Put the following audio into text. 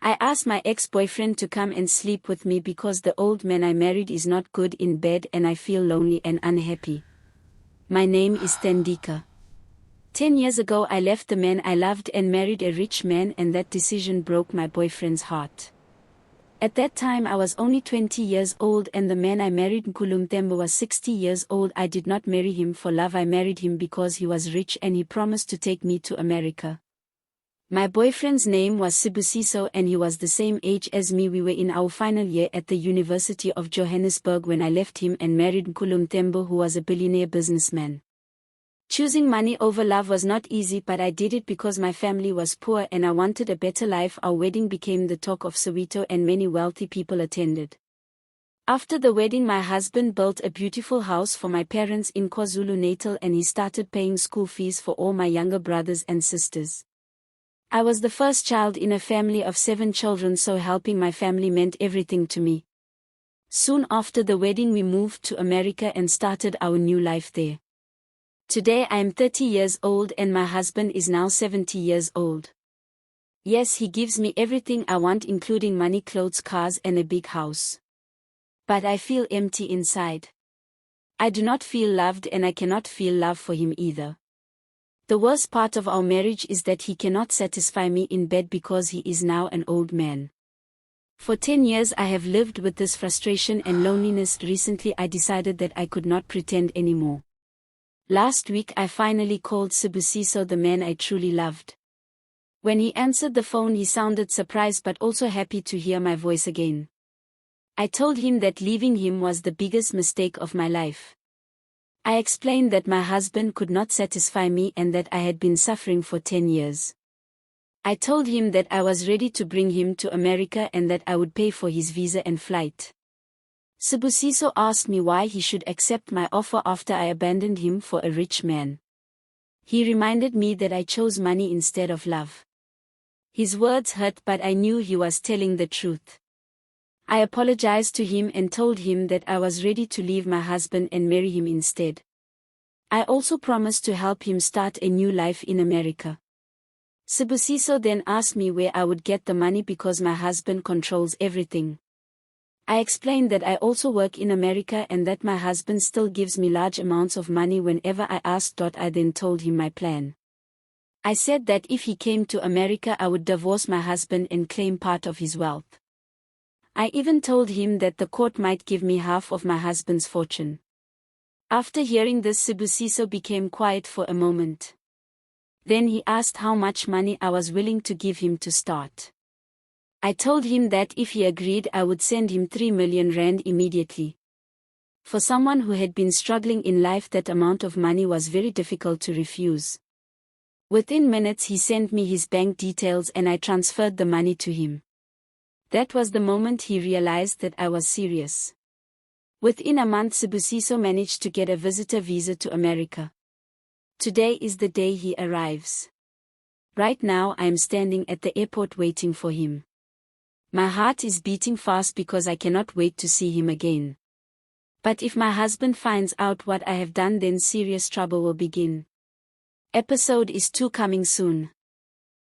I asked my ex-boyfriend to come and sleep with me because the old man I married is not good in bed and I feel lonely and unhappy. My name is Thandika. 10 years ago I left the man I loved and married a rich man, and that decision broke my boyfriend's heart. At that time I was only 20 years old and the man I married, Nkuluthemba, was 60 years old. I did not marry him for love. I married him because he was rich and he promised to take me to America. My boyfriend's name was Sibusiso and he was the same age as me. We were in our final year at the University of Johannesburg when I left him and married Nkuluthemba, who was a billionaire businessman. Choosing money over love was not easy, but I did it because my family was poor and I wanted a better life. Our wedding became the talk of Soweto and many wealthy people attended. After the wedding, my husband built a beautiful house for my parents in KwaZulu-Natal and he started paying school fees for all my younger brothers and sisters. I was the first child in a family of 7 children, so helping my family meant everything to me. Soon after the wedding we moved to America and started our new life there. Today I am 30 years old and my husband is now 70 years old. Yes, he gives me everything I want, including money, clothes, cars and a big house. But I feel empty inside. I do not feel loved and I cannot feel love for him either. The worst part of our marriage is that he cannot satisfy me in bed because he is now an old man. For 10 years I have lived with this frustration and loneliness. Recently I decided that I could not pretend anymore. Last week I finally called Sibusiso, the man I truly loved. When he answered the phone he sounded surprised but also happy to hear my voice again. I told him that leaving him was the biggest mistake of my life. I explained that my husband could not satisfy me and that I had been suffering for 10 years. I told him that I was ready to bring him to America and that I would pay for his visa and flight. Sibusiso asked me why he should accept my offer after I abandoned him for a rich man. He reminded me that I chose money instead of love. His words hurt, but I knew he was telling the truth. I apologized to him and told him that I was ready to leave my husband and marry him instead. I also promised to help him start a new life in America. Sibusiso then asked me where I would get the money because my husband controls everything. I explained that I also work in America and that my husband still gives me large amounts of money whenever I asked. I then told him my plan. I said that if he came to America I would divorce my husband and claim part of his wealth. I even told him that the court might give me half of my husband's fortune. After hearing this, Sibusiso became quiet for a moment. Then he asked how much money I was willing to give him to start. I told him that if he agreed I would send him 3 million rand immediately. For someone who had been struggling in life, that amount of money was very difficult to refuse. Within minutes he sent me his bank details and I transferred the money to him. That was the moment he realized that I was serious. Within a month Sibusiso managed to get a visitor visa to America. Today is the day he arrives. Right now I am standing at the airport waiting for him. My heart is beating fast because I cannot wait to see him again. But if my husband finds out what I have done, then serious trouble will begin. Episode is 2 coming soon.